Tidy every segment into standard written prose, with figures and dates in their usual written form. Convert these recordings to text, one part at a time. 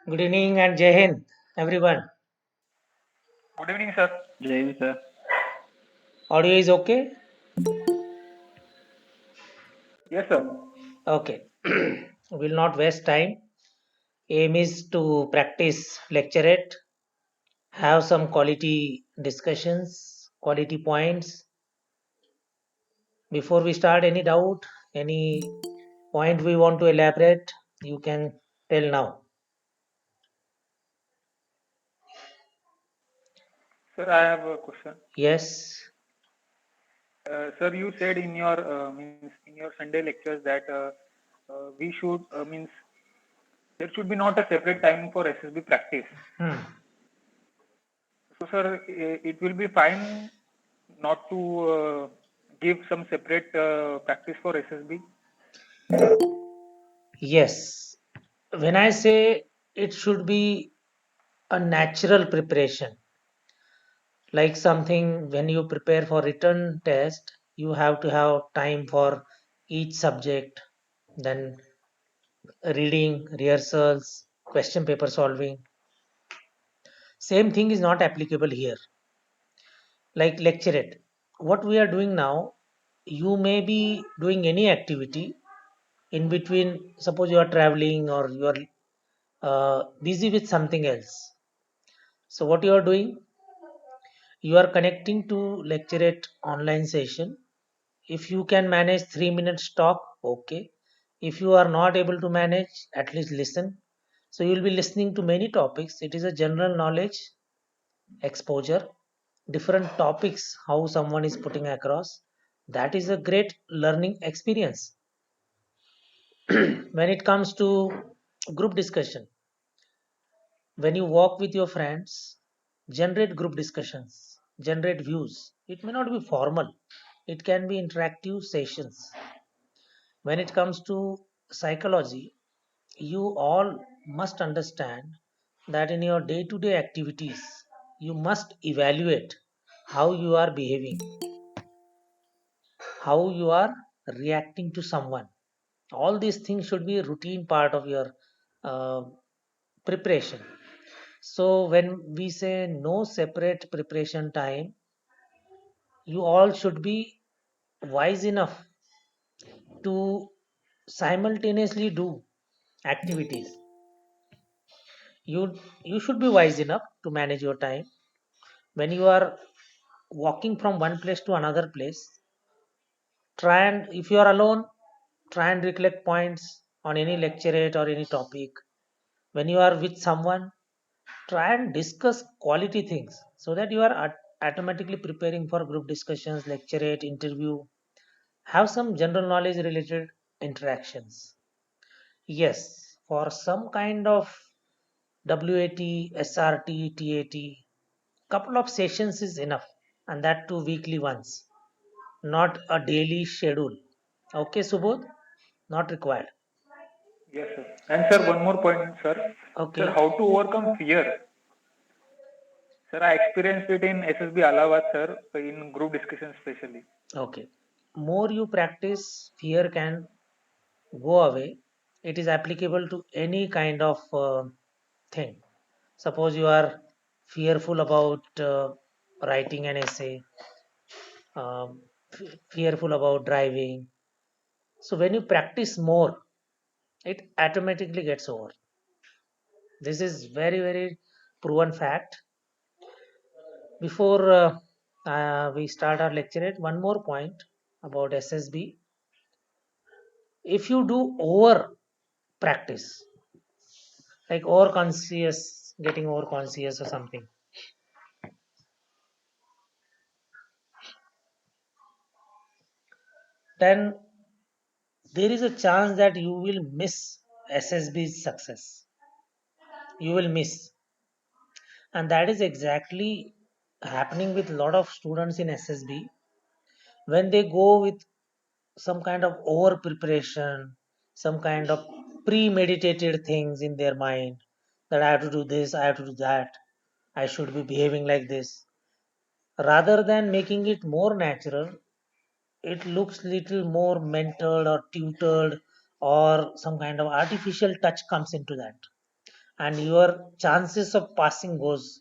Good evening and Jai Hind, everyone. Good evening, sir. Jai sir. Audio is okay? Yes, sir. Okay. Will not waste time. Aim is to practice lecturette, have some quality discussions, quality points. Before we start, any doubt, any point we want to elaborate, you can tell now. Sir, I have a question. Yes. Sir, you said in your means in your Sunday lectures that we should means there should be not a separate time for SSB practice. Hmm. So, sir, it will be fine not to give some separate practice for SSB. Yes. When I say it should be a natural preparation, like something when you prepare for written test you have to have time for each subject, then reading, rehearsals, question paper solving. Same thing is not applicable here. Like lecturette, what we are doing now, you may be doing any activity in between. Suppose you are traveling or you are busy with something else. So what you are doing, you are connecting to lecturette online session. If you can manage 3 minutes talk, okay. If you are not able to manage, at least listen. So you will be listening to many topics. It is a general knowledge exposure, different topics, how someone is putting across. That is a great learning experience. When it comes to group discussion, when you walk with your friends, generate group discussions, generate views. It may not be formal, it can be interactive sessions. When it comes to psychology, you all must understand that in your day to day activities, you must evaluate how you are behaving, how you are reacting to someone. All these things should be a routine part of your uh, preparation. So, when we say no separate preparation time, you all should be wise enough to simultaneously do activities. You should be wise enough to manage your time. When you are walking from one place to another place, try and, if you are alone, try and recollect points on any lecturate or any topic. When you are with someone, try and discuss quality things so that you are automatically preparing for group discussions, lecturate, interview. Have some general knowledge related interactions. Yes, for some kind of WAT, SRT, TAT, couple of sessions is enough, and that too weekly once, not a daily schedule. Okay, Subodh, not required. Yes, sir. And sir, one more point, sir. Sir, Okay. how to overcome fear? Sir, I experienced it in SSB Allahabad, sir, in group discussion especially. Okay. More you practice, fear can go away. It is applicable to any kind of thing. Suppose you are fearful about writing an essay, fearful about driving. So when you practice more, it automatically gets over. This is very, very proven fact. Before we start our lecture, one more point about SSB. If you do over practice, like over conscious, getting over conscious or something, then there is a chance that you will miss SSB's success. You will miss. And that is exactly happening with a lot of students in SSB. When they go with some kind of over preparation, some kind of premeditated things in their mind, that I have to do this, I have to do that, I should be behaving like this. Rather than making it more natural, it looks little more mentored or tutored, or some kind of artificial touch comes into that. and your chances of passing goes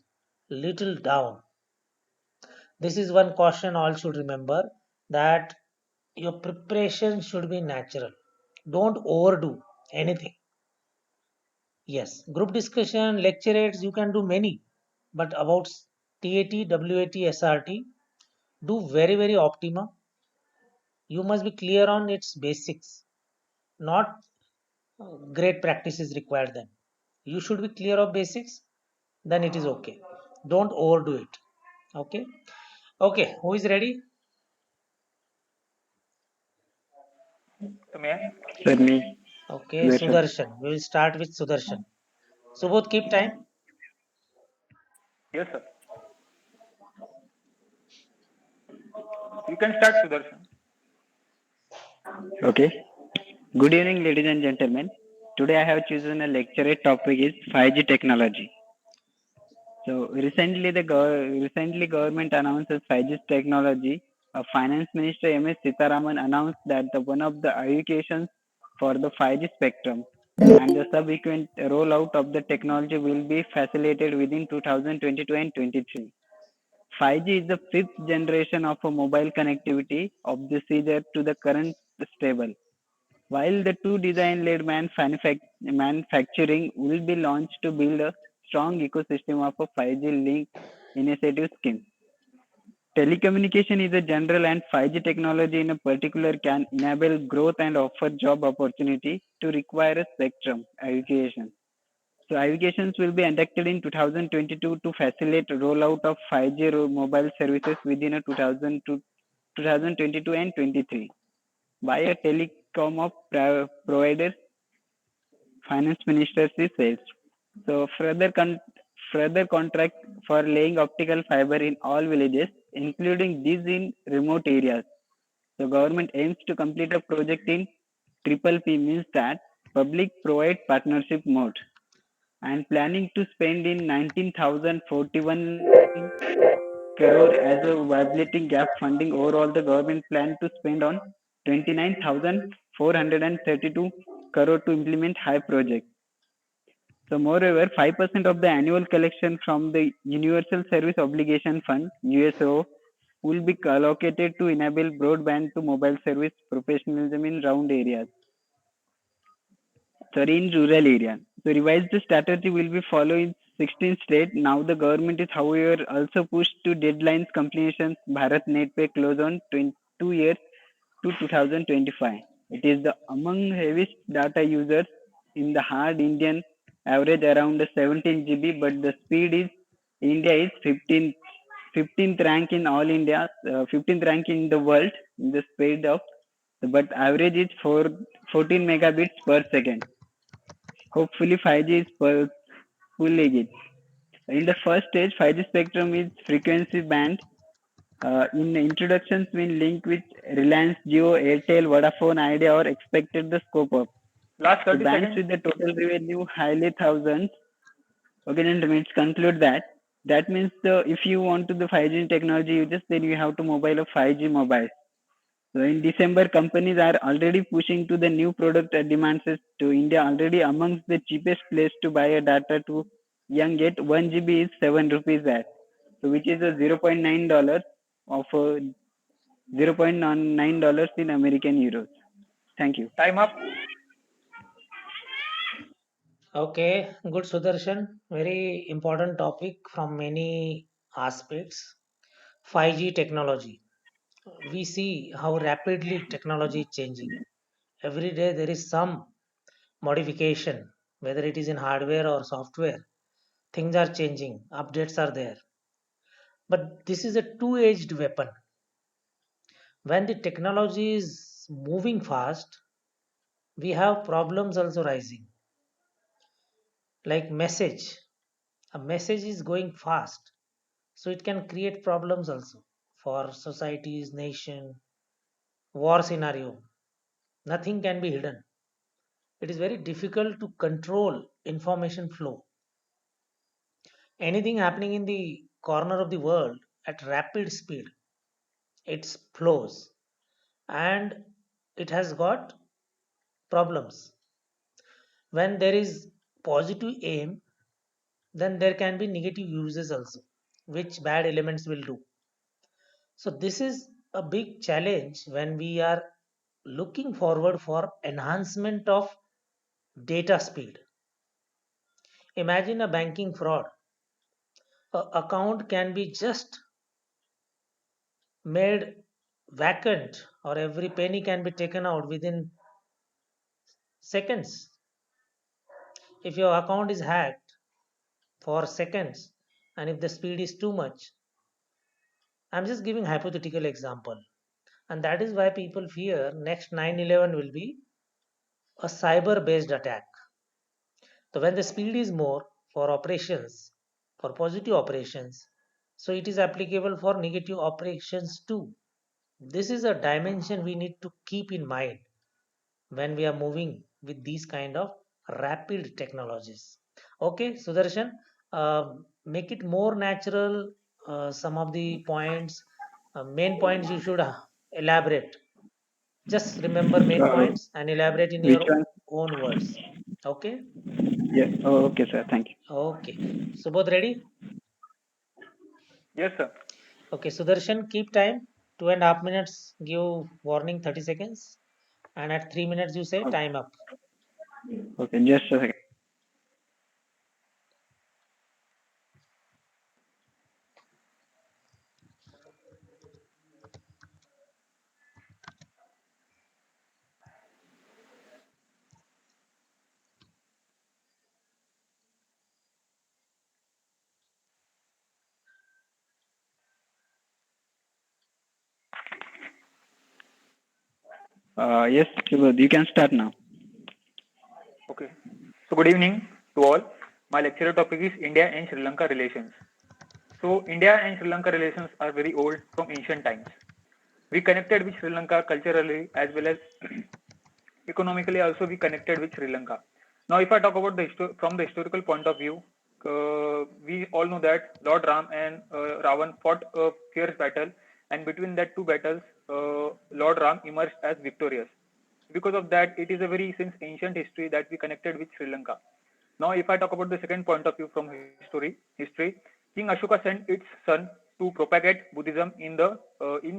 little down. This is one caution all should remember, that your preparation should be natural. Don't overdo anything. Yes, group discussion, lecturates, you can do many, but about TAT, WAT, SRT, do very, very optima. You must be clear on its basics, not great practice is required then. You should be clear of basics, then it is okay. Don't overdo it. Okay. Okay, who is ready? May I? Sir, me, Okay, Sudarshan. Sudarshan. We will start with Sudarshan. Subodh, keep time. Yes, sir. You can start, Sudarshan. Okay. Good evening, ladies and gentlemen. Today I have chosen a lecture topic is 5G technology. So recently government announces 5G technology. Finance Minister M.S. Sitaraman announced that the one of the allocations for the 5G spectrum and the subsequent rollout of the technology will be facilitated within 2022 and 23. 5G is the fifth generation of a mobile connectivity of the seizure to the current stable. While the two design-led manufacturing will be launched to build a strong ecosystem of a 5G link initiative scheme. Telecommunication is a general and 5G technology in a particular can enable growth and offer job opportunity to require a spectrum aggregation. So aggregations will be inducted in 2022 to facilitate rollout of 5G mobile services within a 2022 and 23 by a telecom of providers, finance minister says. So further contract for laying optical fiber in all villages, including these in remote areas. The government aims to complete a project in triple P means that public provide partnership mode and planning to spend in 19,041 crore as a viability gap funding. Overall, the government plan to spend on 29,432 crore to implement high projects. So, moreover, 5% of the annual collection from the Universal Service Obligation Fund (USO) will be allocated to enable broadband to mobile service professionalism in round areas. Sorry, in rural area. The revised strategy will be followed in 16 states. Now the government is, however, also pushed to deadlines completions. Bharat Net Pay close on 22 years to 2025. It is the among heaviest data users in the hard Indian average around 17 GB, but the speed is India is 15th rank in all India, 15th rank in the world in the speed of, but average is 14 megabits per second. Hopefully 5G is fully it. In the first stage, 5G spectrum is frequency band. In the introductions, we link with Reliance Jio, Airtel, Vodafone, Idea, or expected the scope of. Last So 30 bands seconds. with the total revenue highly thousands. Okay, then it conclude that. That means if you want to the 5G technology, you just then you have to mobile of 5G mobile. So in December, companies are already pushing to the new product demands to India already amongst the cheapest place to buy a data to young yet 1 GB is 7 rupees at. So which is a $0.9 of $0.9 in American euros. Thank you. Time up. Okay, good Sudarshan. Very important topic from many aspects. 5G technology. We see how rapidly technology is changing. Every day there is some modification, whether it is in hardware or software. Things are changing, updates are there. But this is a two edged weapon. When the technology is moving fast, we have problems also rising. Like message. A message is going fast, so it can create problems also for societies, nation, war scenario. Nothing can be hidden. It is very difficult to control information flow. Anything happening in the corner of the world at rapid speed, it flows, and it has got problems. When there is positive aim, then there can be negative uses also, which bad elements will do. So this is a big challenge when we are looking forward for enhancement of data speed. Imagine a banking fraud. A account can be just made vacant, or every penny can be taken out within seconds. If your account is hacked for seconds, and if the speed is too much, I'm just giving hypothetical example, and that is why people fear next 9/11 will be a cyber based attack. So when the speed is more for operations, for positive operations, so it is applicable for negative operations too. This is a dimension we need to keep in mind when we are moving with these kind of rapid technologies. Okay, Sudarshan, make it more natural. Some of the points, main points you should elaborate. Just remember main Uh, points and elaborate in which your one? own words. Okay, Yes. Oh, okay, sir. Thank you. okay. Subodh, ready? Yes, sir. Okay, Sudarshan, keep time. 2.5 minutes, give warning 30 seconds. And at 3 minutes, you say Okay, time up. okay, just a second. Yes, Subodh, you can start now. Okay. So good evening to all. My lecture topic is India and Sri Lanka relations. So India and Sri Lanka relations are very old from ancient times. We connected with Sri Lanka culturally as well as economically also we connected with Sri Lanka. Now, if I talk about from the historical point of view, we all know that Lord Ram and Ravan fought a fierce battle, and between that two battles, Lord Ram emerged as victorious. Because of that, it is a very since ancient history that we connected with Sri Lanka. Now, if I talk about the second point of view from history, King Ashoka sent its son to propagate Buddhism in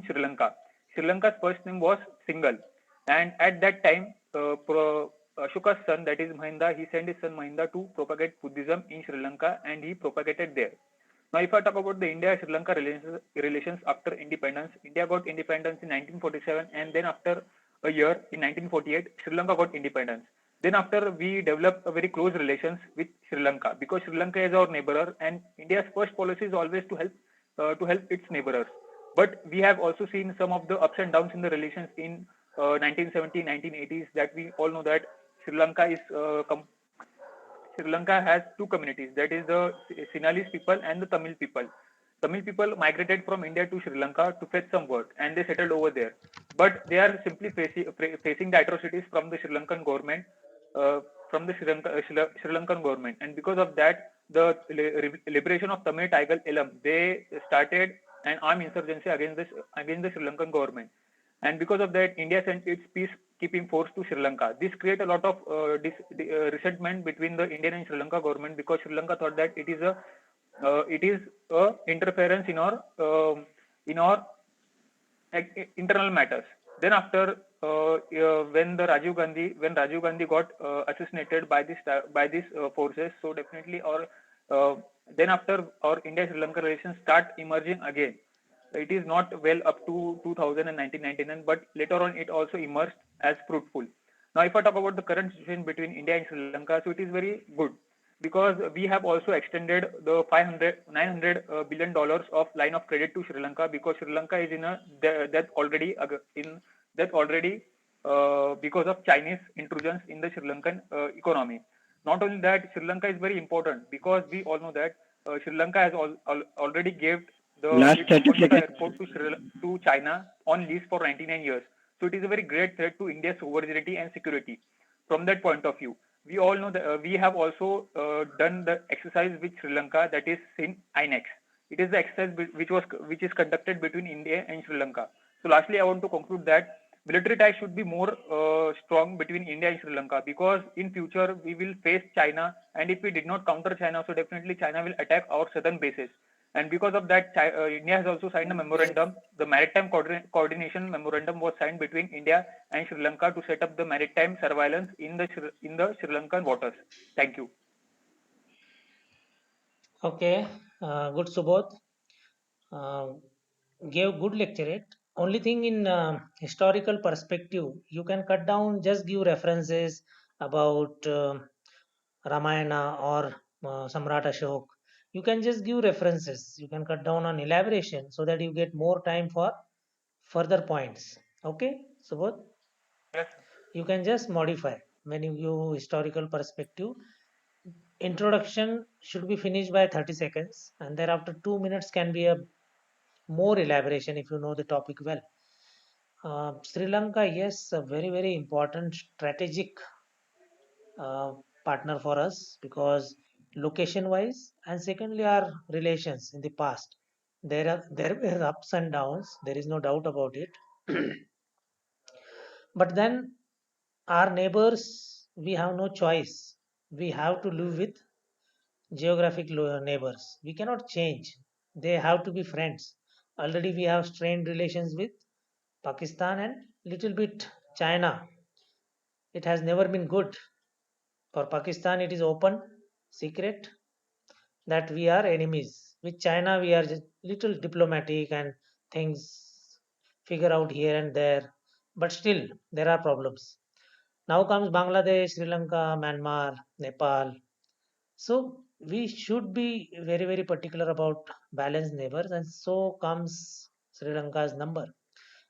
Sri Lanka. Sri Lanka's first name was Singal, and at that time, Ashoka's son, that is Mahinda, he sent his son Mahinda to propagate Buddhism in Sri Lanka, and he propagated there. Now, if I talk about the India-Sri Lanka relations after independence, India got independence in 1947, and then after a year in 1948, Sri Lanka got independence. Then after we developed a very close relations with Sri Lanka because Sri Lanka is our neighbor, and India's first policy is always to help its neighbors. But we have also seen some of the ups and downs in the relations in 1970s, 1980s that we all know that Sri Lanka is Sri Lanka has two communities, that is the Sinhalese people and the Tamil people. Tamil people migrated from India to Sri Lanka to fetch some work and they settled over there. But they are simply facing the atrocities from the Sri Lankan government, uh, Sri Lankan government. And because of that, the liberation of Tamil Tiger Elam, they started an armed insurgency against the Sri Lankan government, and because of that, India sent its peacekeeping force to Sri Lanka. This created a lot of resentment between the Indian and Sri Lanka government because Sri Lanka thought that it is a interference in our internal matters. Then after when Rajiv Gandhi got assassinated by these forces, so definitely our uh, then after our India Sri Lanka relations start emerging again. It is not well up to 2000 and 1999, but later on it also emerged as fruitful. Now, if I talk about the current situation between India and Sri Lanka, so it is very good because we have also extended the 900 billion dollars of line of credit to Sri Lanka because Sri Lanka is in a debt already in debt already because of Chinese intrusions in the Sri Lankan economy. Not only that, Sri Lanka is very important because we all know that Sri Lanka has already gave Last its 30 Kolkata seconds. airport to China on lease for 99 years. So it is a very great threat to India's sovereignty and security. From that point of view, we all know that we have also done the exercise with Sri Lanka, that is in INEX. It is the exercise which is conducted between India and Sri Lanka. So lastly, I want to conclude that military ties should be more strong between India and Sri Lanka, because in future we will face China, and if we did not counter China, so definitely China will attack our southern bases. And because of that, India has also signed a memorandum. The maritime coordination memorandum was signed between India and Sri Lanka to set up the maritime surveillance in the Sri Lankan waters. Thank you. Okay, good Subodh. Uh, gave good lecturate. Only thing in historical perspective, you can cut down, just give references about Ramayana or Samrat Ashok. You can just give references. You can cut down on elaboration so that you get more time for further points. Okay, Subodh, Yes. you can just modify when you give historical perspective. Introduction should be finished by 30 seconds, and thereafter 2 minutes can be a more elaboration if you know the topic well. Sri Lanka, yes, a very, very important strategic uh, partner for us because location wise, and secondly, our relations in the past. There were ups and downs, there is no doubt about it. But then our neighbors, we have no choice. We have to live with geographic neighbors. We cannot change. They have to be friends. Already we have strained relations with Pakistan and little bit China. It has never been good. For Pakistan, it is open, secret that we are enemies. With China, we are just little diplomatic and things figure out here and there. But still, there are problems. Now comes Bangladesh, Sri Lanka, Myanmar, Nepal. So we should be very, very particular about balanced neighbors, and so comes Sri Lanka's number.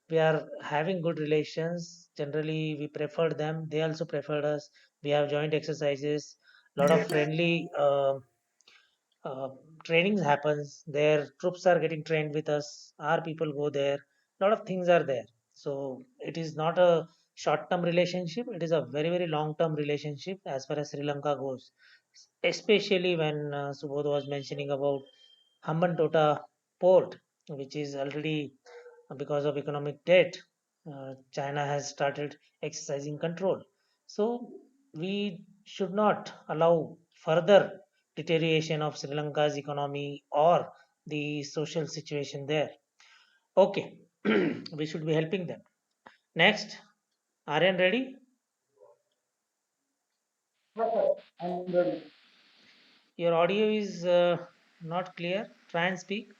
We are having good relations. Generally, we preferred them. They also preferred us. We have joint exercises. Lot of friendly uh, trainings happens. Their troops are getting trained with us. Our people go there. Lot of things are there. So it is not a short-term relationship. It is a very very long-term relationship as far as Sri Lanka goes. Especially when Subodh was mentioning about Hambantota port, which is already because of economic debt, China has started exercising control. So we should not allow further deterioration of Sri Lanka's economy or the social situation there. Okay, we should be helping them. Next, Aryan ready? I'm ready. Your audio is not clear. Try and speak.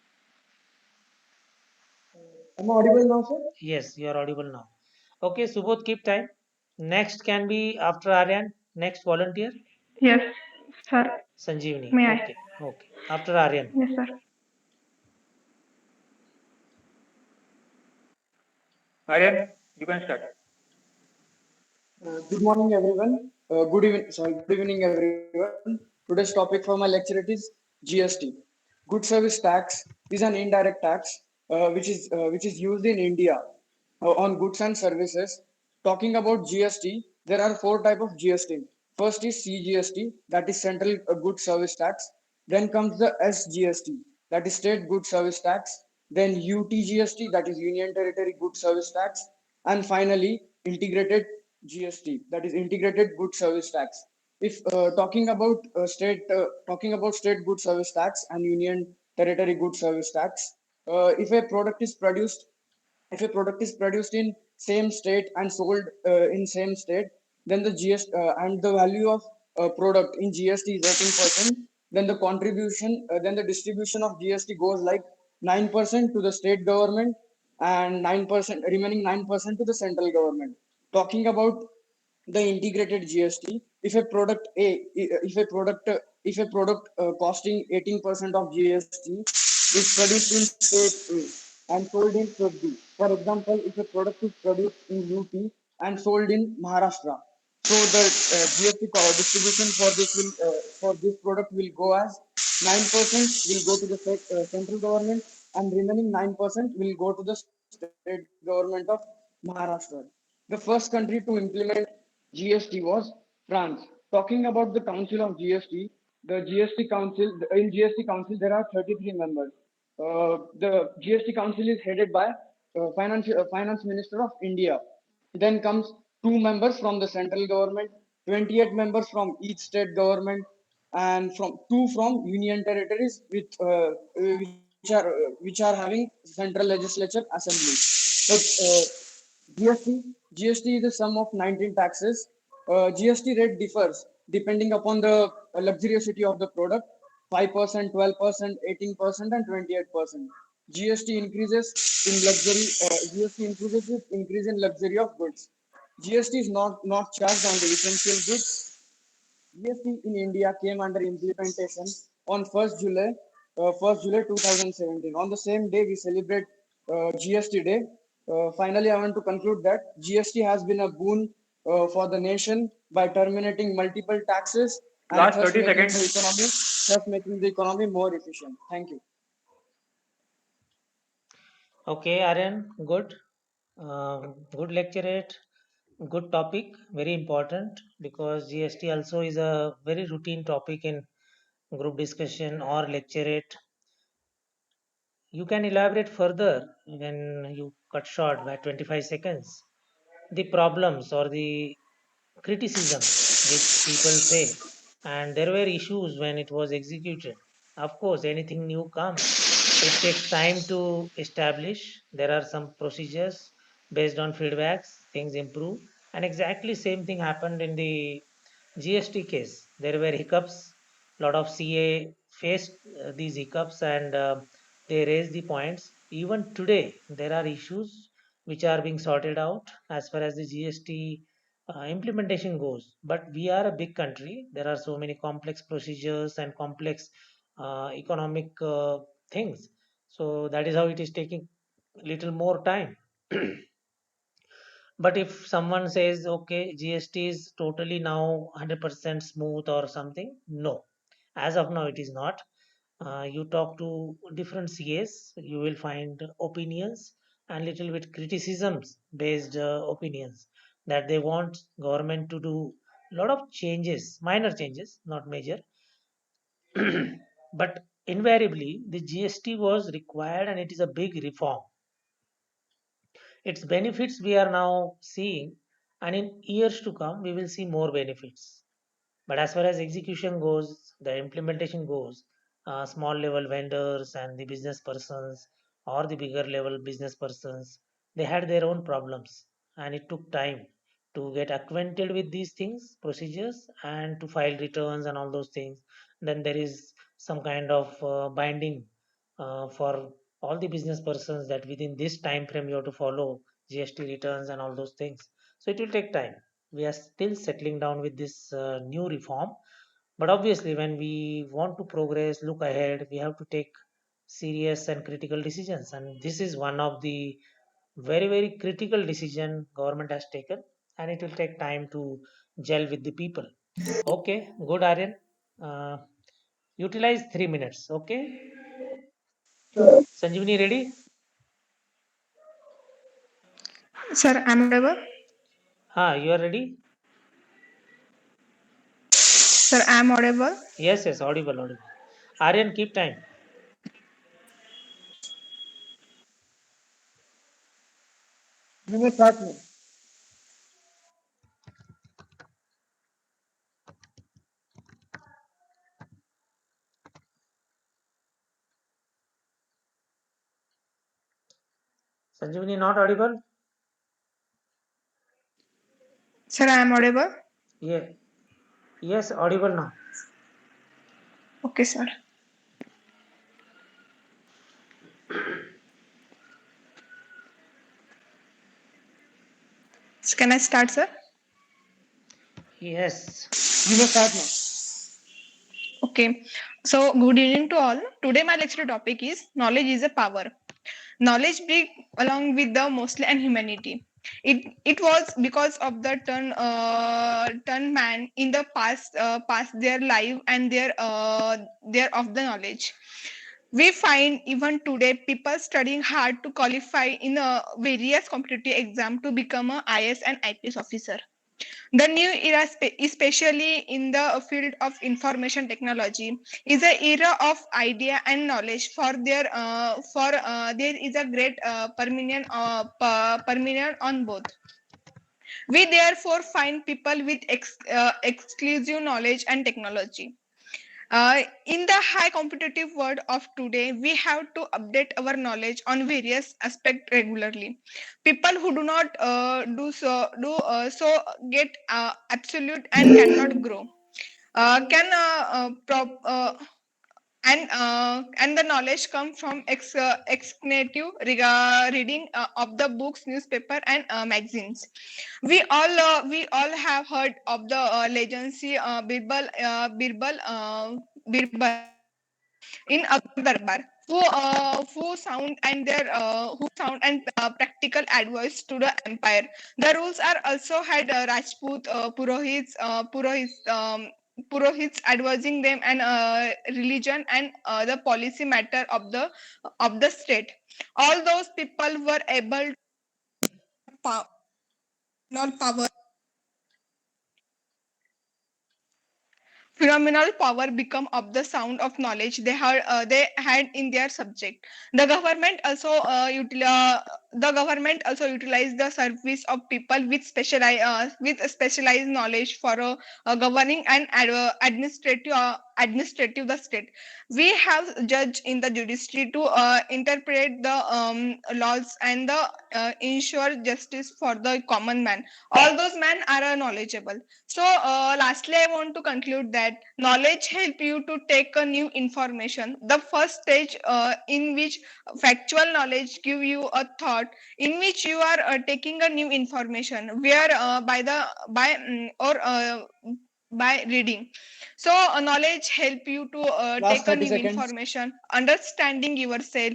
Am I audible now, sir? Yes, you are audible now. Okay, Subodh, keep time. Next can be after Aryan. Next volunteer, Yes, sir. Sanjivani. May I? Okay, okay. After Aryan. Yes, sir. Aryan, you can start. Good morning, everyone. Good evening. Sorry, good evening, everyone. Today's topic for my lecture it is GST. Good service tax is an indirect tax which is used in India on goods and services. Talking about GST, there are four type of GST. First is CGST, that is Central Goods Service Tax. Then comes the SGST, that is State Goods Service Tax. Then UTGST, that is Union Territory Goods Service Tax. And finally, Integrated GST, that is Integrated Goods Service Tax. If talking about state good service tax and union territory good service tax, if a product is produced in same state and sold in same state, then the GST and the value of product in GST is 18%. Then the distribution of GST goes like 9% to the state government and 9% remaining 9% to the central government. Talking about the integrated GST, if a product costing 18% of GST is produced in state A and sold in state B. For example, if a product is produced in UP and sold in Maharashtra, so the GST distribution for this product will go as 9% will go to the central government and remaining 9% will go to the state government of Maharashtra. The first country to implement GST was France. Talking about the Council of GST, the GST Council in GST Council there are 33 members. The GST Council is headed by Finance Minister of India. Then comes 2 members from the central government, 28 members from each state government, and from two from union territories with which are having central legislature assembly. But GST is the sum of 19 taxes. GST rate differs depending upon the luxuriosity of the product: 5%, 12%, 18%, and 28%. GST increases in luxury. GST increases with increase in luxury of goods. GST is not charged on the essential goods. GST in India came under implementation on 1st July 2017. On the same day, we celebrate GST Day. Finally, I want to conclude that GST has been a boon for the nation by terminating multiple taxes and Last 30 seconds. thus making the economy more efficient. Thank you. Okay, Aryan, good. Good lecturate, good topic, very important because GST also is a very routine topic in group discussion or lecturate. You can elaborate further when you cut short by 25 seconds. The problems or the criticisms which people say, and there were issues when it was executed. Of course, anything new comes. It takes time to establish. There are some procedures based on feedbacks, things improve, and exactly same thing happened in the GST case. There were hiccups. A lot of CA faced these hiccups and they raised the points. Even today, there are issues which are being sorted out as far as the GST implementation goes. But we are a big country. There are so many complex procedures and complex economic things. So that is how it is taking little more time. But if someone says, okay, GST is totally now 100% smooth or something, no. As of now, it is not. You talk to different CAs, you will find opinions and little bit criticisms based opinions that they want government to do a lot of changes, minor changes, not major. But invariably, the GST was required and it is a big reform. Its benefits we are now seeing, and in years to come, we will see more benefits. But as far as execution goes, the implementation goes, small level vendors and the business persons or the bigger level business persons, they had their own problems, and it took time to get acquainted with these things, procedures, and to file returns and all those things. Then there is some kind of binding for all the business persons that within this time frame you have to follow GST returns and all those things. So it will take time. We are still settling down with this new reform, but obviously when we want to progress, look ahead, we have to take serious and critical decisions, and this is one of the very critical decision government has taken, and it will take time to gel with the people. Okay, good, Aryan. uh, Utilize 3 minutes. Okay, Sanjivani, ready? Sir, I'm audible. You are ready? Sir, I'm audible. Yes, audible. Aryan, keep time. Sanjivani, not audible? Sir, I'm audible. Yeah. Yes, audible now. Okay, sir. Can I start, sir? Yes. You may start now. Okay. So, good evening to all. Today, my lecture topic is knowledge is a power. Knowledge big along with the mostly and humanity. It was because of the turn man in the past their life and their of the knowledge. We find even today people studying hard to qualify in a various competitive exam to become a IS and IPS officer. The new era, especially in the field of information technology, is an era of idea and knowledge. For there is a great permanent on both. We therefore find people with exclusive knowledge and technology. In the high competitive world of today, we have to update our knowledge on various aspects regularly. People who do not do so get absolute and cannot grow. Can prop, and the knowledge come from executive reading of the books, newspaper, and magazines. We all have heard of the legacy Birbal in Akbar Darbar, who sound and practical advice to the empire. The rules are also had Rajput Purohits advising them and religion and the policy matter of the state. All those people were able to power phenomenal power become of the sound of knowledge they had in their subject. The government also utilized the service of people with specialized knowledge for governing and administrative the state. We have judge in the judiciary to interpret the laws and the ensure justice for the common man. All those men are knowledgeable. So, lastly, I want to conclude that knowledge help you to take a new information. The first stage in which factual knowledge give you a thought, in which you are taking a new information, where by reading. So, knowledge help you to Last take a 30 new seconds. information, understanding yourself,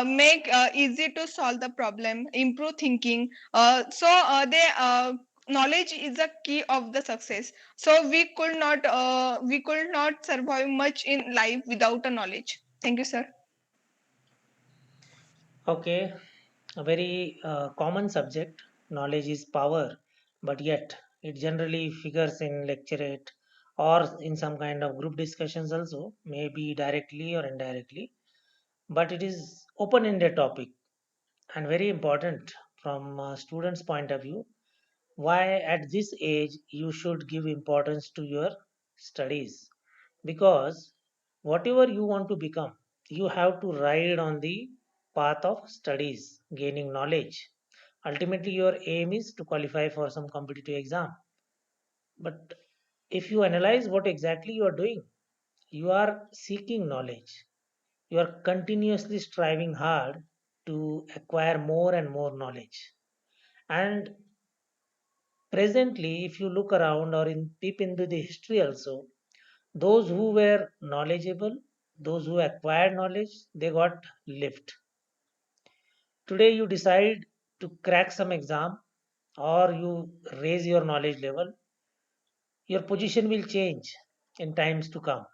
make easy to solve the problem, improve thinking. Knowledge is a key of the success. So we could not survive much in life without a knowledge. Thank you, sir. Okay, a very common subject. Knowledge is power, but yet it generally figures in lecturette or in some kind of group discussions also, maybe directly or indirectly. But it is open-ended topic and very important from a student's point of view. Why at this age you should give importance to your studies? Because whatever you want to become, you have to ride on the path of studies, gaining knowledge. Ultimately your aim is to qualify for some competitive exam. But if you analyze what exactly you are doing, you are seeking knowledge. You are continuously striving hard to acquire more and more knowledge. And presently, if you look around or peep into the history also, those who were knowledgeable, those who acquired knowledge, they got lift. Today you decide to crack some exam or you raise your knowledge level, your position will change in times to come.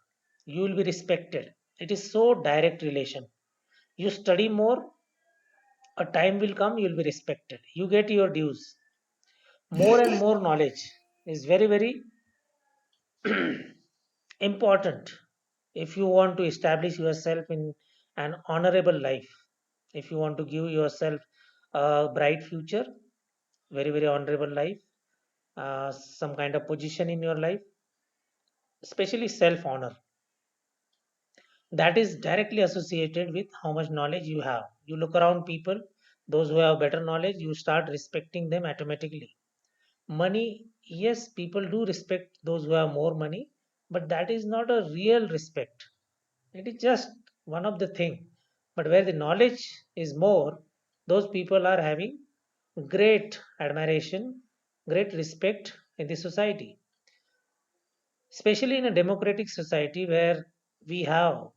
You will be respected. It is so direct relation. You study more, a time will come, you will be respected. You get your dues. More and more knowledge is very, very important if you want to establish yourself in an honorable life, if you want to give yourself a bright future, very, very honorable life, some kind of position in your life, especially self honor, that is directly associated with how much knowledge you have. You look around people, those who have better knowledge, you start respecting them automatically. Money, yes, people do respect those who have more money, but that is not a real respect. It is just one of the thing. But where the knowledge is more, those people are having great admiration, great respect in the society, especially in a democratic society where we have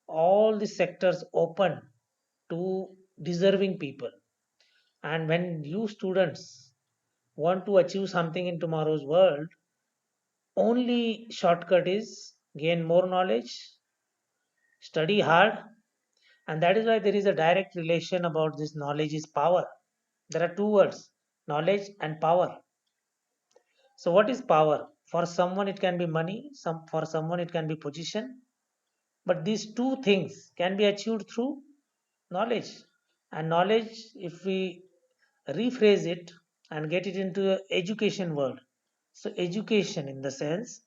all the sectors open to deserving people. And when you students want to achieve something in tomorrow's world, only shortcut is gain more knowledge, study hard, and that is why there is a direct relation about this knowledge is power. There are two words, knowledge and power. So what is power? For someone it can be money, for someone it can be position, but these two things can be achieved through knowledge. And knowledge, if we rephrase it, and get it into a education world. So education in the sense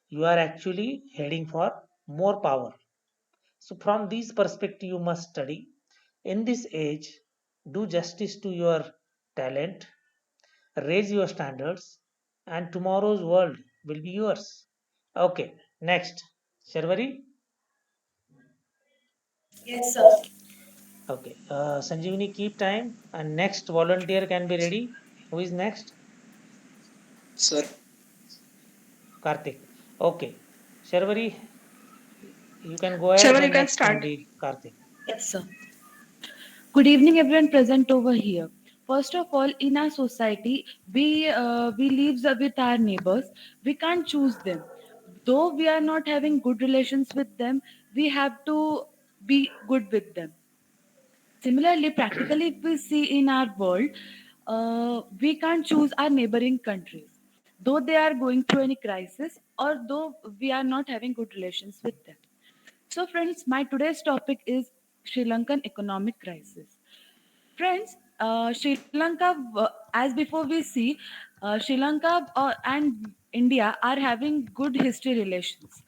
you are actually heading for more power. So from this perspective you must study. In this age, do justice to your talent, raise your standards, and tomorrow's world will be yours. Okay, next. Sharvari? Yes, sir. Okay. Sanjivani, keep time. And next volunteer can be ready. Who is next? Sir. Kartik. Okay. Sharvari, you can go ahead. Sharvari, you Then can next can start. be Kartik. Yes, sir. Good evening, everyone present over here. First of all, in our society, we live with our neighbors. We can't choose them. Though we are not having good relations with them, we have to be good with them. Similarly, practically, if we see in our world, we can't choose our neighboring countries, though they are going through any crisis or though we are not having good relations with them. So, friends, my today's topic is Sri Lankan economic crisis. Friends, Sri Lanka, as before we see, Sri Lanka and India are having good history relations.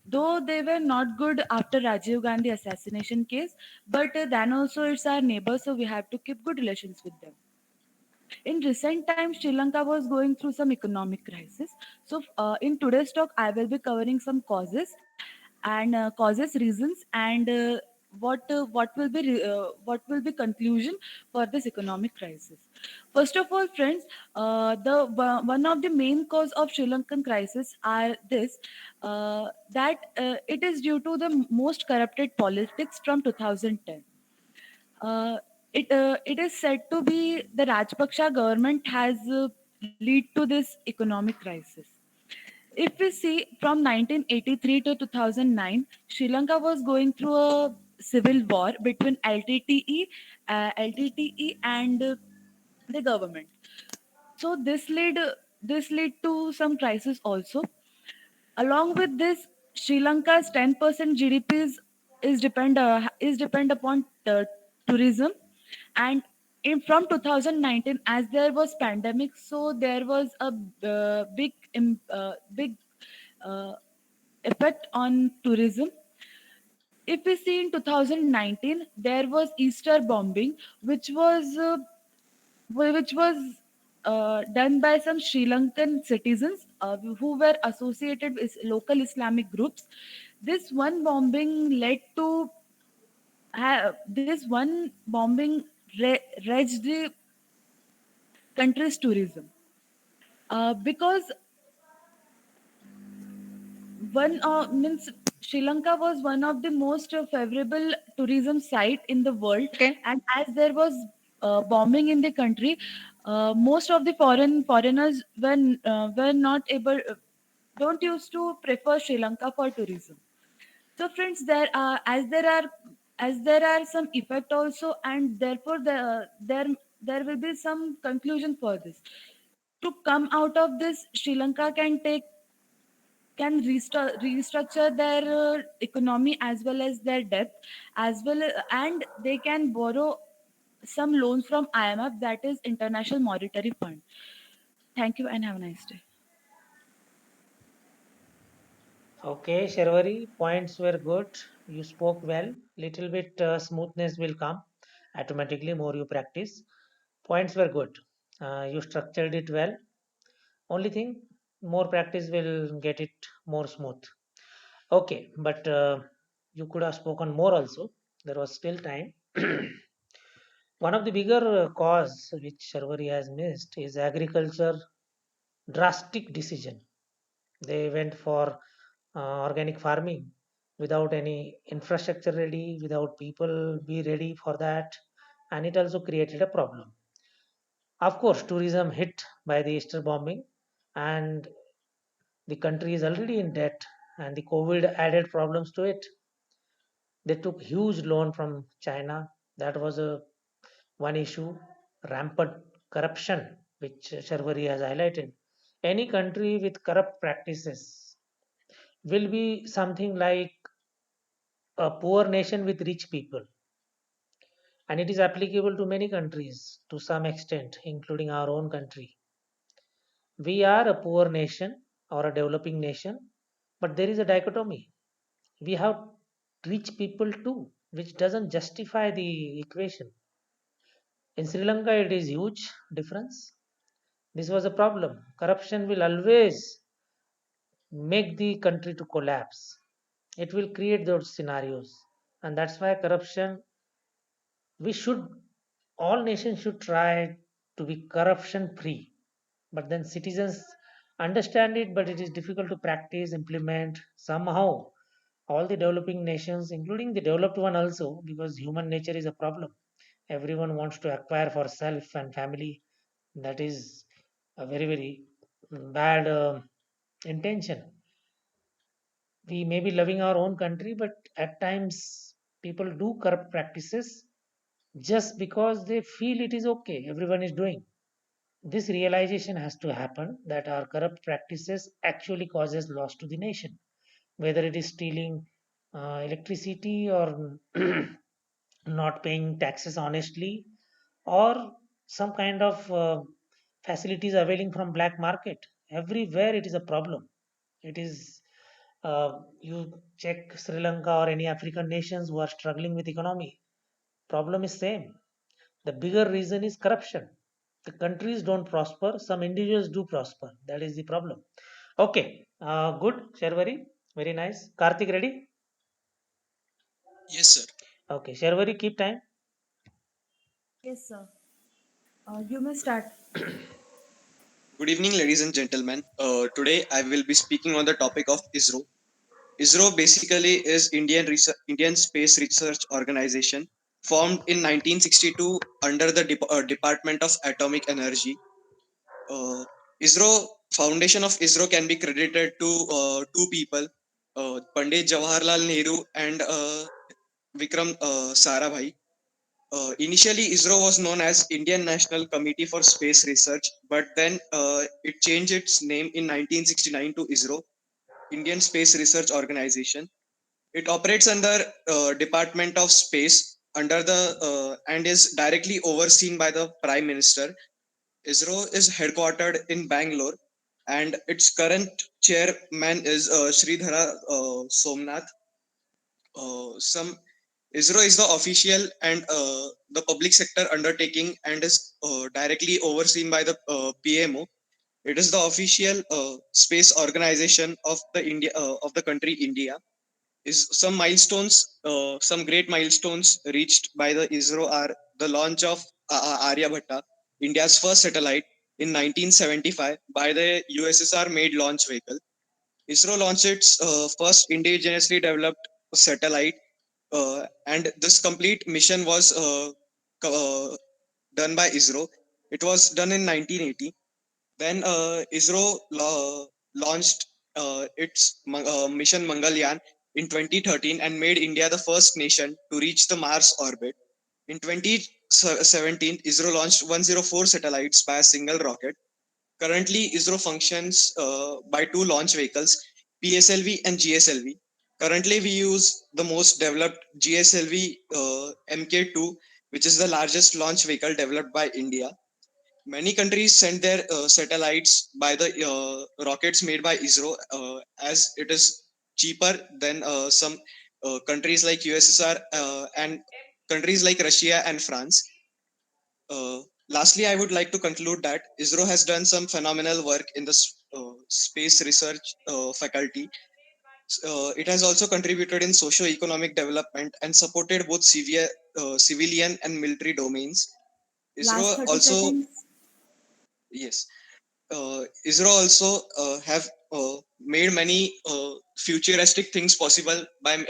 Though they were not good after Rajiv Gandhi assassination case, but then also it's our neighbor, so we have to keep good relations with them. In recent times, Sri Lanka was going through some economic crisis. So, in today's talk, I will be covering some causes and causes, reasons, and what will be conclusion for this economic crisis. First of all, friends, one of the main cause of Sri Lankan crisis are this that it is due to the most corrupted politics from 2010. uh, it is said to be the Rajpaksha government has lead to this economic crisis. If we see from 1983 to 2009, Sri Lanka was going through a civil war between LTTE and the government. So this led to some crisis also. Along with this, Sri Lanka's 10% GDP is depend upon tourism, and from 2019, as there was pandemic, so there was a big uh, effect on tourism. If we see in 2019, there was Easter bombing, which was done by some Sri Lankan citizens who were associated with local Islamic groups. This one bombing led to this one bombing wrecked the country's tourism because one means Sri Lanka was one of the most favorable tourism site in the world, Okay. and as there was bombing in the country, most of the foreigners were not able don't used to prefer Sri Lanka for tourism. So, friends, as there are some effect also, and therefore there will be some conclusion for this. To come out of this, Sri Lanka can restructure their economy as well as their debt and they can borrow some loans from IMF, that is International Monetary Fund. Thank you and have a nice day. Okay, Sharvari, points were good. You spoke well. Little bit smoothness will come automatically more you practice. Points were good. You structured it well. Only thing, more practice will get it more smooth. Okay, but you could have spoken more also. There was still time. One of the bigger cause which Sharvari has missed is agriculture drastic decision. They went for organic farming without any infrastructure ready, without people be ready for that, and it also created a problem. Of course, tourism hit by the Easter bombing, and the country is already in debt, and the COVID added problems to it. They took huge loan from China. That was a one issue. Rampant corruption, which Sharvari has highlighted. Any country with corrupt practices will be something like a poor nation with rich people. and it is applicable to many countries to some extent, including our own country. We are a poor nation or a developing nation, but there is a dichotomy. We have rich people too, which doesn't justify the equation. In Sri Lanka, it is huge difference. This was a problem. Corruption will always make the country to collapse. It will create those scenarios, and that's why corruption. We should all nations should try to be corruption free, but then citizens understand it, but it is difficult to practice, implement somehow. All the developing nations, including the developed one also, because human nature is a problem. Everyone wants to acquire for self and family. That is a very bad intention. We may be loving our own country, but at times people do corrupt practices just because they feel it is okay, everyone is doing. This realization has to happen that our corrupt practices actually causes loss to the nation, whether it is stealing electricity or not paying taxes honestly, or some kind of facilities availing from black market. Everywhere it is a problem. It is you check Sri Lanka or any African nations who are struggling with economy. Problem is same. The bigger reason is corruption. The countries don't prosper, some individuals do prosper. That is the problem. Okay, good, Sharvari. Very nice. Karthik, ready? Yes, sir. Okay, Sharvari, keep time. Yes, sir. You may start. Good evening, ladies and gentlemen. Today I will be speaking on the topic of ISRO. ISRO basically is Indian Space Research Organization, formed in 1962 under the Department of Atomic Energy. ISRO foundation of ISRO can be credited to two people, Pandit Jawaharlal Nehru and Vikram Sarabhai. Initially, ISRO was known as Indian National Committee for Space Research, but then it changed its name in 1969 to ISRO, Indian Space Research Organization. It operates under Department of Space under the and is directly overseen by the Prime Minister. ISRO is headquartered in Bangalore, and its current chairman is Sridhara Somnath. Some ISRO is the official and the public sector undertaking and is directly overseen by the PMO. It is the official space organization of the India of the country India. Is some milestones, some great milestones reached by the ISRO are the launch of Aryabhatta, India's first satellite in 1975 by the USSR made launch vehicle. ISRO launched its first indigenously developed satellite, and this complete mission was done by ISRO. It was done in 1980. Then ISRO launched its mission Mangalyaan in 2013 and made India the first nation to reach the Mars orbit. In 2017, ISRO launched 104 satellites by a single rocket. Currently, ISRO functions by two launch vehicles, PSLV and GSLV. Currently, we use the most developed GSLV MK2, which is the largest launch vehicle developed by India. Many countries send their satellites by the rockets made by ISRO, as it is cheaper than some countries like USSR and countries like Russia and France. Lastly, I would like to conclude that ISRO has done some phenomenal work in the space research faculty. It has also contributed in socio-economic development and supported both civilian and military domains. Last ISRO 30 also, seconds. yes, ISRO also have made many futuristic things possible by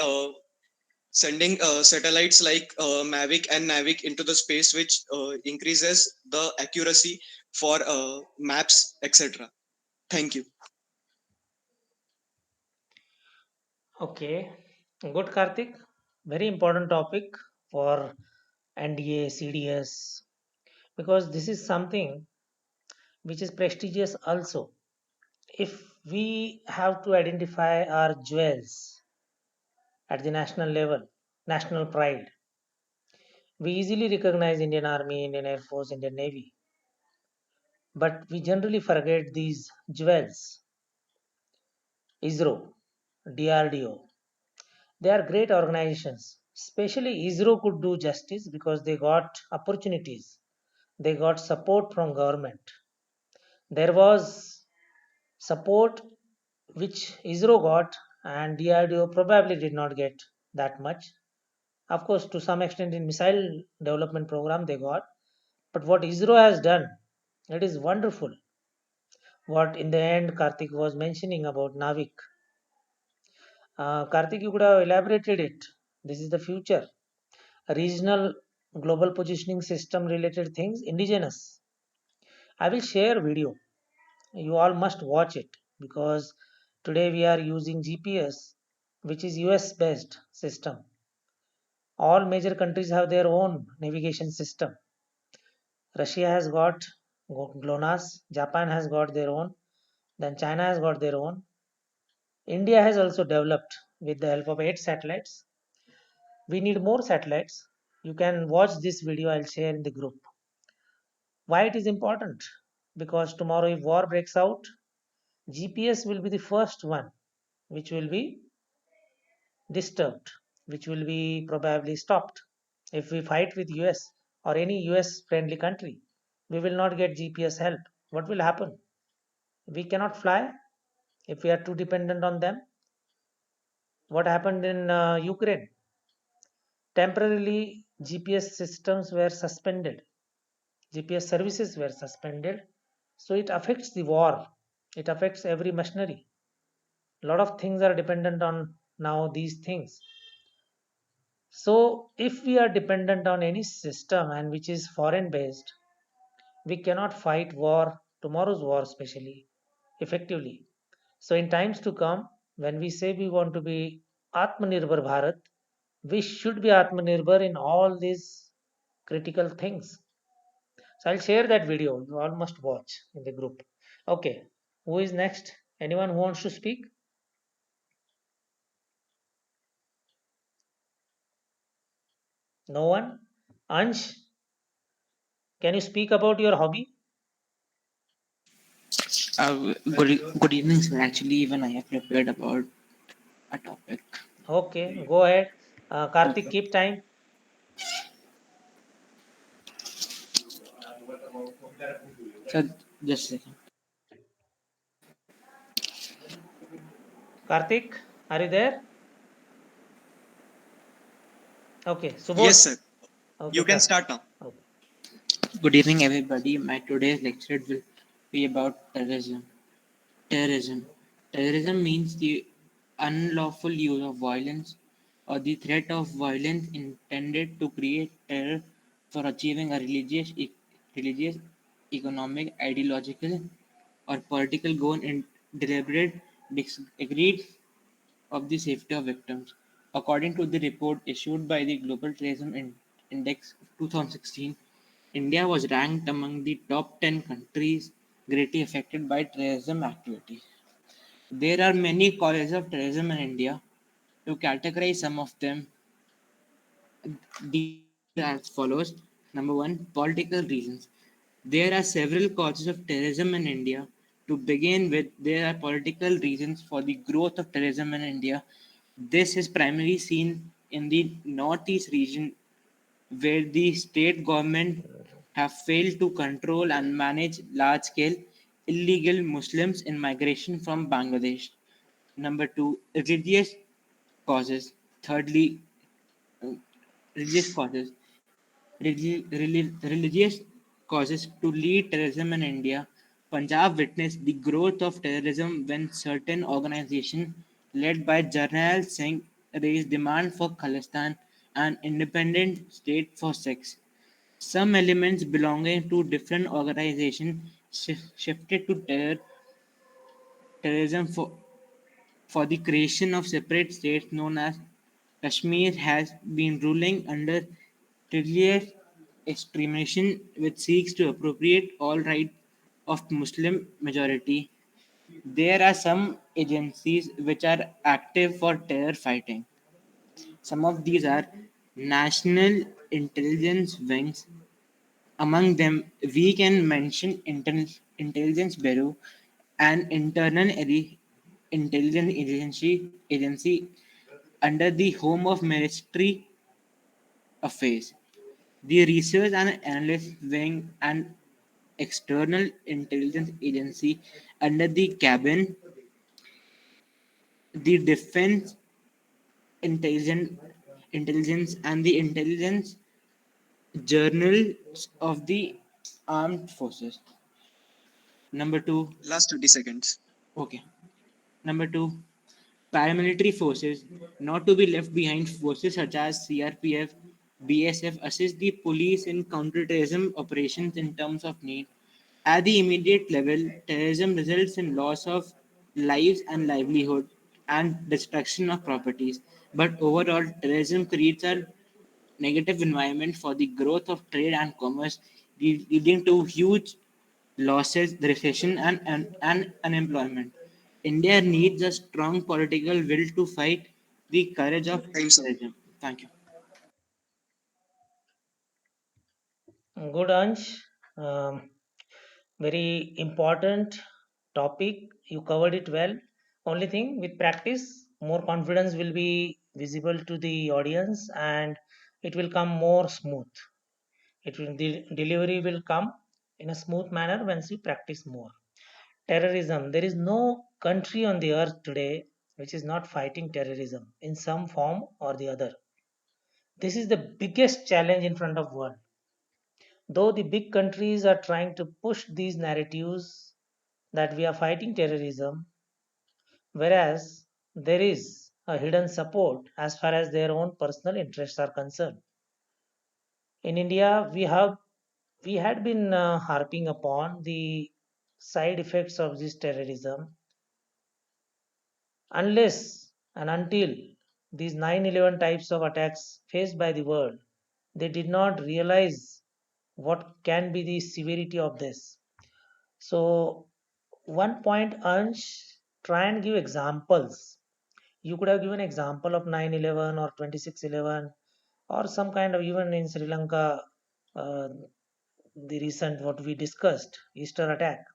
sending satellites like Mavic and Navic into the space, which increases the accuracy for maps, etc. Thank you. Okay, good, Karthik. Very important topic for NDA, CDS, because this is something which is prestigious also. If we have to identify our jewels at the national level, national pride, We easily recognize Indian Army, Indian Air Force, Indian Navy, but we generally forget these jewels. ISRO, DRDO. They are great organizations. Especially ISRO could do justice because they got opportunities. They got support from government. There was support which ISRO got and DRDO probably did not get that much. Of course, to some extent in missile development program they got, but what ISRO has done, it is wonderful. What in the end Kartik was mentioning about Navik. Kartik, you could have elaborated it. This is the future. Regional global positioning system related things, indigenous. I will share video. You all must watch it because today we are using GPS, which is US based system. All major countries have their own navigation system. Russia has got GLONASS, Japan has got their own, then China has got their own. India has also developed with the help of 8 satellites. We need more satellites. You can watch this video, I'll share in the group. Why it is important? Because tomorrow, if war breaks out, GPS will be the first one which will be disturbed, which will be probably stopped. If we fight with US or any US friendly country, we will not get GPS help. What will happen? We cannot fly if we are too dependent on them. What happened in Ukraine? Temporarily, GPS systems were suspended, GPS services were suspended. So it affects the war, it affects every machinery. A lot of things are dependent on now these things. So if we are dependent on any system and which is foreign based, we cannot fight war, tomorrow's war especially, effectively. So in times to come, when we say we want to be Atmanirbhar Bharat, we should be Atmanirbhar in all these critical things. So I'll share that video. You all must watch in the group. Okay. Who is next? Anyone who wants to speak? No one? Ansh, can you speak about your hobby? Good evening, sir. Actually, even I have prepared about a topic. Okay, go ahead. Karthik, Okay. keep time. So, just a second. Karthik, are you there? Okay, Yes, Subodh. sir. Okay, You can Kar. start now. Okay. Good evening, everybody. My today's lecture will be about terrorism. Terrorism. Terrorism means the unlawful use of violence or the threat of violence intended to create terror for achieving a religious, economic, ideological, or political goal in deliberate disagreed of the safety of victims. According to the report issued by the Global Terrorism Index of 2016, India was ranked among the top 10 countries greatly affected by terrorism activity. There are many causes of terrorism in India. To categorize some of them, these are as follows. Number one, political reasons. There are several causes of terrorism in India. To begin with, there are political reasons for the growth of terrorism in India. This is primarily seen in the northeast region, where the state government have failed to control and manage large-scale illegal Muslims in migration from Bangladesh. Number two, religious causes. Thirdly, uh, religious causes. Religious causes to lead terrorism in India. Punjab witnessed the growth of terrorism when certain organizations led by Jarnail Singh raised demand for Khalistan, an independent state for Sikhs. Some elements belonging to different organizations shifted to terrorism for the creation of separate states known as Kashmir has been ruling under religious extremism which seeks to appropriate all rights of Muslim majority. There are some agencies which are active for terror fighting. Some of these are National intelligence wings. Among them, we can mention Intelligence Bureau, an intelligence agency under the Home of Ministry Affairs. The Research and Analysis Wing, an external intelligence agency under the Cabin, the Defense Intelligence, Intelligence and the Intelligence Journals of the Armed Forces. Number two, Last 30 seconds. okay. Number two, paramilitary forces, not to be left behind, forces such as CRPF, BSF assist the police in counterterrorism operations in terms of need. At the immediate level, terrorism results in loss of lives and livelihood and destruction of properties. But overall, terrorism creates a negative environment for the growth of trade and commerce, leading to huge losses, recession, and unemployment. India needs a strong political will to fight the courage of Time's up. terrorism. Thank you. Good, Ansh. Very important topic. You covered it well. Only thing with practice, more confidence will be visible to the audience and it will come more smooth. The delivery will come in a smooth manner once you practice more. Terrorism. There is no country on the earth today which is not fighting terrorism in some form or the other. This is the biggest challenge in front of world. Though the big countries are trying to push these narratives that we are fighting terrorism, whereas there is a hidden support as far as their own personal interests are concerned. In India, we had been harping upon the side effects of this terrorism unless and until these 9/11 types of attacks faced by the world, they did not realize what can be the severity of this. So, one point, Ansh, try and give examples. You could have given example of 9/11 or 26/11 or some kind of even in Sri Lanka, uh, the recent what we discussed, Easter attack.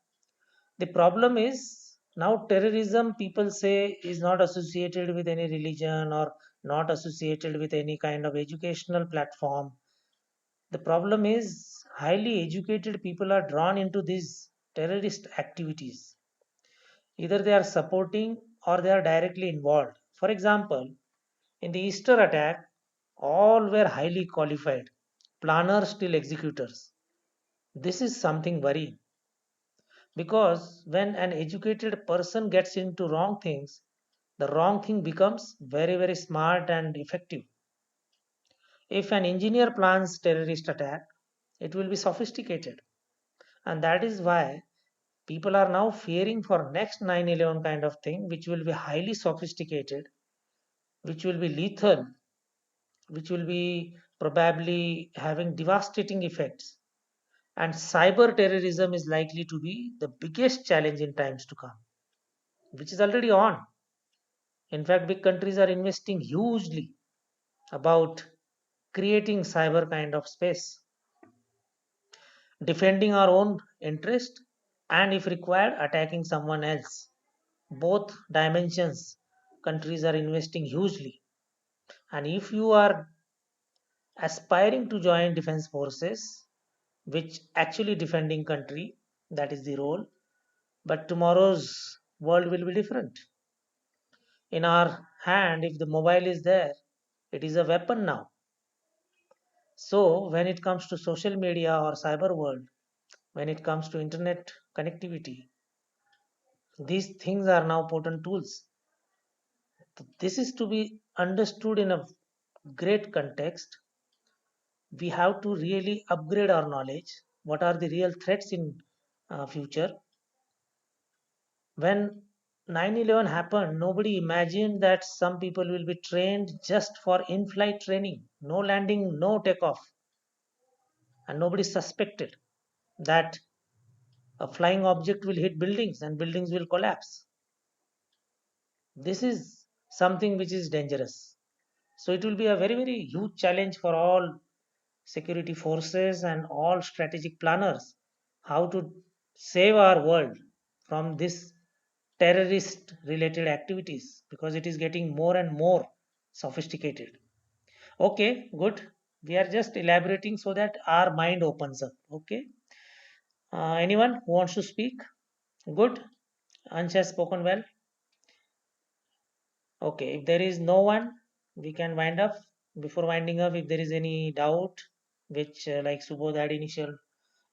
The problem is now terrorism people say is not associated with any religion or not associated with any kind of educational platform. The problem is highly educated people are drawn into these terrorist activities. Either they are supporting or they are directly involved. For example, in the Easter attack, all were highly qualified, planners till executors. This is something worrying because when an educated person gets into wrong things, the wrong thing becomes very, very smart and effective. If an engineer plans terrorist attack, it will be sophisticated. And that is why people are now fearing for next 9/11 kind of thing, which will be highly sophisticated, which will be lethal, which will be probably having devastating effects. And cyber terrorism is likely to be the biggest challenge in times to come, which is already on. In fact, big countries are investing hugely about creating cyber kind of space, defending our own interest, and if required, attacking someone else. Both dimensions, countries are investing hugely. And if you are aspiring to join defense forces, which actually defending country, that is the role, but tomorrow's world will be different. In our hand, if the mobile is there, it is a weapon now. So when it comes to social media or cyber world, when it comes to internet connectivity, these things are now potent tools. This is to be understood in a great context. We have to really upgrade our knowledge. What are the real threats in future? When 9/11 happened, nobody imagined that some people will be trained just for in-flight training, no landing, no takeoff, and nobody suspected that a flying object will hit buildings and buildings will collapse. This is something which is dangerous. So it will be a very, very huge challenge for all security forces, and all strategic planners how to save our world from this terrorist related activities, because it is getting more and more sophisticated. Okay, good. We are just elaborating so that our mind opens up. Okay. Anyone who wants to speak? Good. Ansh has spoken well. Okay. If there is no one, we can wind up. Before winding up, if there is any doubt, which like Subodh had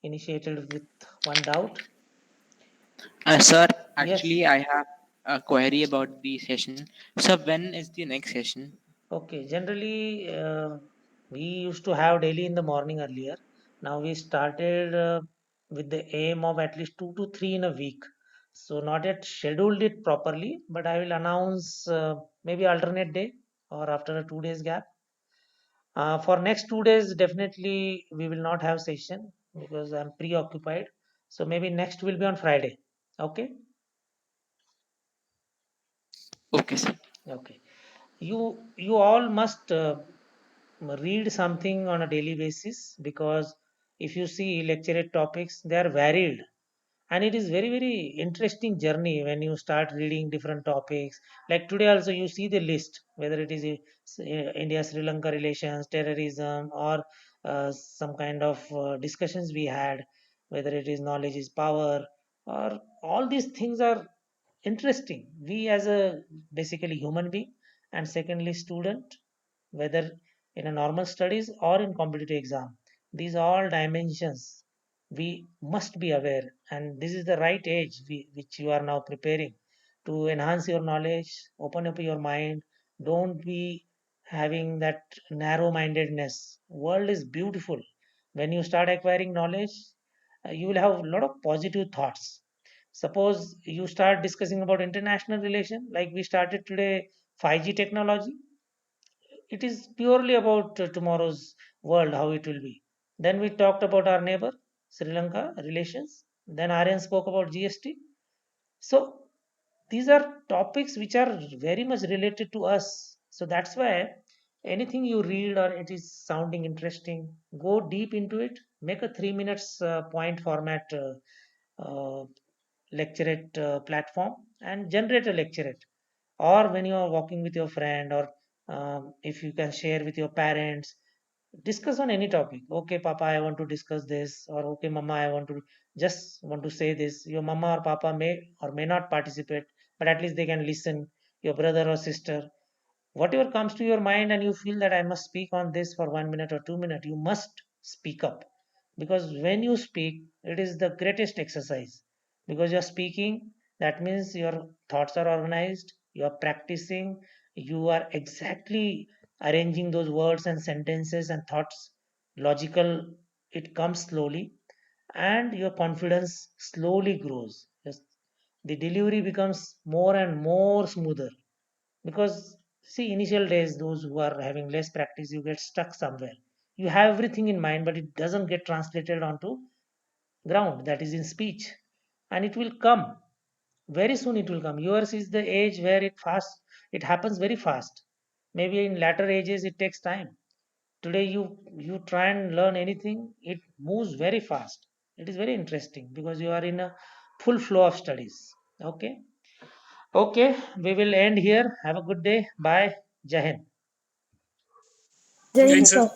initiated with one doubt. Sir, Yes. actually, I have a query about the session. So, when is the next session? Okay, generally we used to have daily in the morning earlier. Now we started with the aim of at least 2 to 3 in a week. So not yet scheduled it properly, but I will announce maybe alternate day or after a 2 days gap. For next 2 days, definitely we will not have session because I'm preoccupied. So maybe next will be on Friday. Okay. Okay, sir. Okay. You all must read something on a daily basis, because if you see lecturate topics, they are varied, and it is very very interesting journey when you start reading different topics. Like today also you see the list, whether it is India Sri Lanka relations, terrorism, or some kind of discussions we had, whether it is knowledge is power, or all these things are interesting. We as a basically human being, and secondly student, whether in a normal studies or in competitive exam, these all dimensions we must be aware, and this is the right age which you are now preparing to enhance your knowledge, open up your mind. Don't be having that narrow mindedness. World is beautiful. When you start acquiring knowledge, you will have a lot of positive thoughts. Suppose you start discussing about international relation, like we started today, 5G technology. It is purely about tomorrow's world, how it will be. Then we talked about our neighbor, Sri Lanka relations. Then Aryan spoke about GST. So these are topics which are very much related to us. So that's why anything you read or it is sounding interesting, go deep into it. Make a 3 minutes point format lecturette platform and generate a lecturette. Or when you are walking with your friend, or if you can share with your parents, discuss on any topic. Okay papa, I want to discuss this, or okay mama, I want to say this. Your mama or papa may or may not participate, but at least they can listen. Your brother or sister, whatever comes to your mind and you feel that I must speak on this for 1 minute or 2 minutes, you must speak up. Because when you speak, it is the greatest exercise. Because you're speaking, that means your thoughts are organized, you are practicing, you are exactly arranging those words and sentences and thoughts logical. It comes slowly, and your confidence slowly grows. Yes, the delivery becomes more and more smoother. Because see, initial days, those who are having less practice, you get stuck somewhere. You have everything in mind, but it doesn't get translated onto ground, that is in speech. And it will come very soon. It will come. Yours is the age where it happens very fast. Maybe in latter ages it takes time. Today you try and learn anything, it moves very fast. It is very interesting because you are in a full flow of studies. Okay. Okay, we will end here. Have a good day. Bye. Jai Hind. Jai Hind, sir.